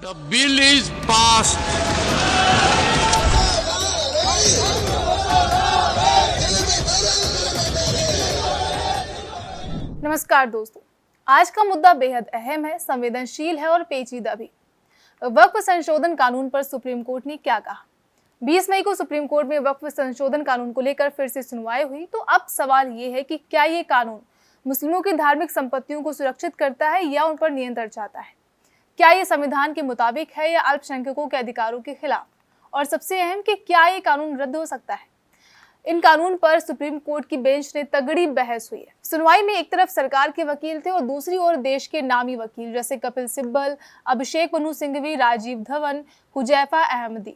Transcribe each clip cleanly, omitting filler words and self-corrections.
The bill is passed. नमस्कार दोस्तों, आज का मुद्दा बेहद अहम है, संवेदनशील है और पेचीदा भी। वक्फ संशोधन कानून पर सुप्रीम कोर्ट ने क्या कहा? 20 मई को सुप्रीम कोर्ट में वक्फ संशोधन कानून को लेकर फिर से सुनवाई हुई। तो अब सवाल ये है कि क्या ये कानून मुस्लिमों की धार्मिक संपत्तियों को सुरक्षित करता है या उन पर नियंत्रण चाहता है? क्या ये संविधान के मुताबिक है या अल्पसंख्यकों के अधिकारों के खिलाफ? और सबसे अहम कि क्या ये कानून रद्द हो सकता है? इन कानून पर सुप्रीम कोर्ट की बेंच ने तगड़ी बहस हुई है। सुनवाई में एक तरफ सरकार के वकील थे और दूसरी ओर देश के नामी वकील जैसे कपिल सिब्बल, अभिषेक मनु सिंघवी, राजीव धवन, हुजैफा अहमदी।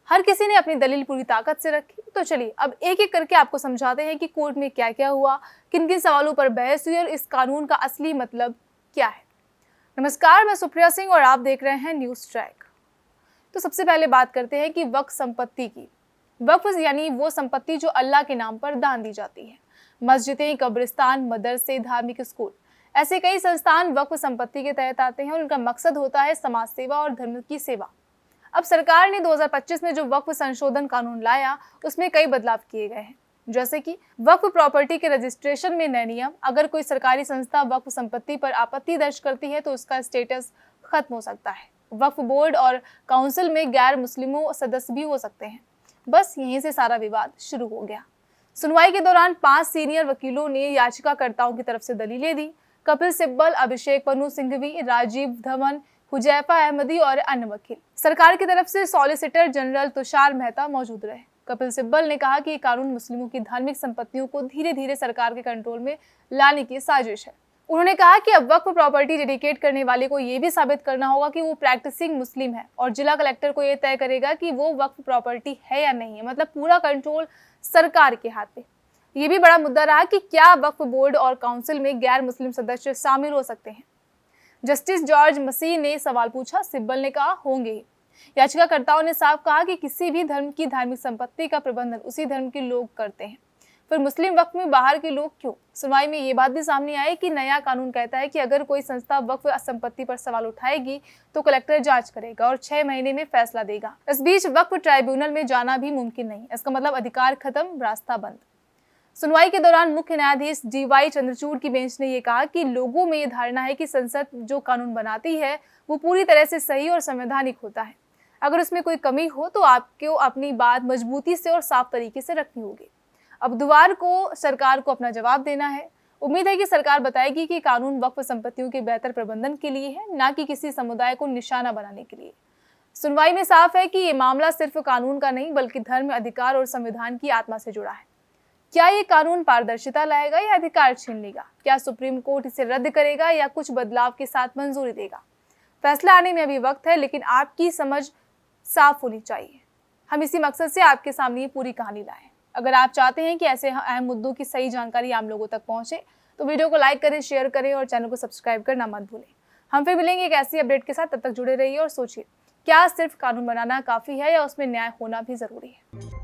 हर किसी ने अपनी दलील पूरी ताकत से रखी। तो चलिए अब एक एक करके आपको समझाते हैं कि कोर्ट में क्या क्या हुआ, किन किन सवालों पर बहस हुई और इस कानून का असली मतलब क्या है। नमस्कार, मैं सुप्रिया सिंह और आप देख रहे हैं न्यूज ट्रैक। तो सबसे पहले बात करते हैं कि वक्फ संपत्ति की। वक्फ यानी वो संपत्ति जो अल्लाह के नाम पर दान दी जाती है। मस्जिदें, कब्रिस्तान, मदरसे, धार्मिक स्कूल, ऐसे कई संस्थान वक्फ संपत्ति के तहत आते हैं और उनका मकसद होता है समाज सेवा और धर्म की सेवा। अब सरकार ने 2025 में जो वक्फ संशोधन कानून लाया उसमें कई बदलाव किए गए हैं, जैसे कि वक्फ प्रॉपर्टी के रजिस्ट्रेशन में नए नियम। अगर कोई सरकारी संस्था वक्फ संपत्ति पर आपत्ति दर्ज करती है तो उसका स्टेटस खत्म हो सकता है। वक्फ बोर्ड और काउंसिल में गैर मुस्लिमों सदस्य भी हो सकते हैं। बस यहीं से सारा विवाद शुरू हो गया। सुनवाई के दौरान 5 सीनियर वकीलों ने याचिकाकर्ताओं की तरफ से दलीलें दी। कपिल सिब्बल, अभिषेक मनु सिंघवी, राजीव धवन, हुजैफा अहमदी और अन्य वकील। सरकार की तरफ से सॉलिसिटर जनरल तुषार मेहता मौजूद रहे। कपिल सिब्बल ने कहा कि ये कानून मुस्लिमों की धार्मिक संपत्तियों को धीरे धीरे सरकार के कंट्रोल में लाने की साजिश है। उन्होंने कहा कि अब वक्फ प्रॉपर्टी डेडिकेट करने वाले को ये भी साबित करना होगा कि वो प्रैक्टिसिंग मुस्लिम है और जिला कलेक्टर को ये तय करेगा कि वो वक्फ प्रॉपर्टी है या नहीं है। मतलब पूरा कंट्रोल सरकार के हाथ में। ये भी बड़ा मुद्दा रहा कि क्या वक्फ बोर्ड और काउंसिल में गैर मुस्लिम सदस्य शामिल हो सकते हैं। जस्टिस जॉर्ज मसीह ने सवाल पूछा। सिब्बल ने कहा होंगे ही। याचिकाकर्ताओं ने साफ कहा कि किसी भी धर्म की धार्मिक संपत्ति का प्रबंधन उसी धर्म के लोग करते हैं, फिर मुस्लिम वक्फ में बाहर के लोग क्यों? सुनवाई में ये बात भी सामने आई कि नया कानून कहता है कि अगर कोई संस्था वक्फ संपत्ति पर सवाल उठाएगी तो कलेक्टर जांच करेगा और 6 महीने में फैसला देगा। इस बीच वक्फ ट्राइब्यूनल में जाना भी मुमकिन नहीं। इसका मतलब अधिकार खत्म, रास्ता बंद। सुनवाई के दौरान मुख्य न्यायाधीश DY चंद्रचूड़ की बेंच ने यह कहा कि लोगों में ये धारणा है कि संसद जो कानून बनाती है वो पूरी तरह से सही और संवैधानिक होता है। अगर उसमें कोई कमी हो तो आपको अपनी बात मजबूती से और साफ तरीके से रखनी होगी। अब बुधवार को सरकार को अपना जवाब देना है। उम्मीद है कि सरकार बताएगी कि कानून वक्फ संपत्तियों के बेहतर प्रबंधन के लिए है, ना कि किसी समुदाय को निशाना बनाने के लिए। सुनवाई में साफ है कि ये मामला सिर्फ कानून का नहीं बल्कि धर्म, अधिकार और संविधान की आत्मा से जुड़ा है। क्या ये कानून पारदर्शिता लाएगा या अधिकार छीन लेगा? क्या सुप्रीम कोर्ट इसे रद्द करेगा या कुछ बदलाव के साथ मंजूरी देगा? फैसला आने में अभी वक्त है, लेकिन आपकी समझ साफ होनी चाहिए। हम इसी मकसद से आपके सामने ये पूरी कहानी लाए। अगर आप चाहते हैं कि ऐसे अहम मुद्दों की सही जानकारी आम लोगों तक पहुंचे तो वीडियो को लाइक करें, शेयर करें और चैनल को सब्सक्राइब करना मत भूलें। हम फिर मिलेंगे एक ऐसी अपडेट के साथ। तब तक जुड़े रहिए और सोचिए, क्या सिर्फ कानून बनाना काफी है या उसमें न्याय होना भी जरूरी है।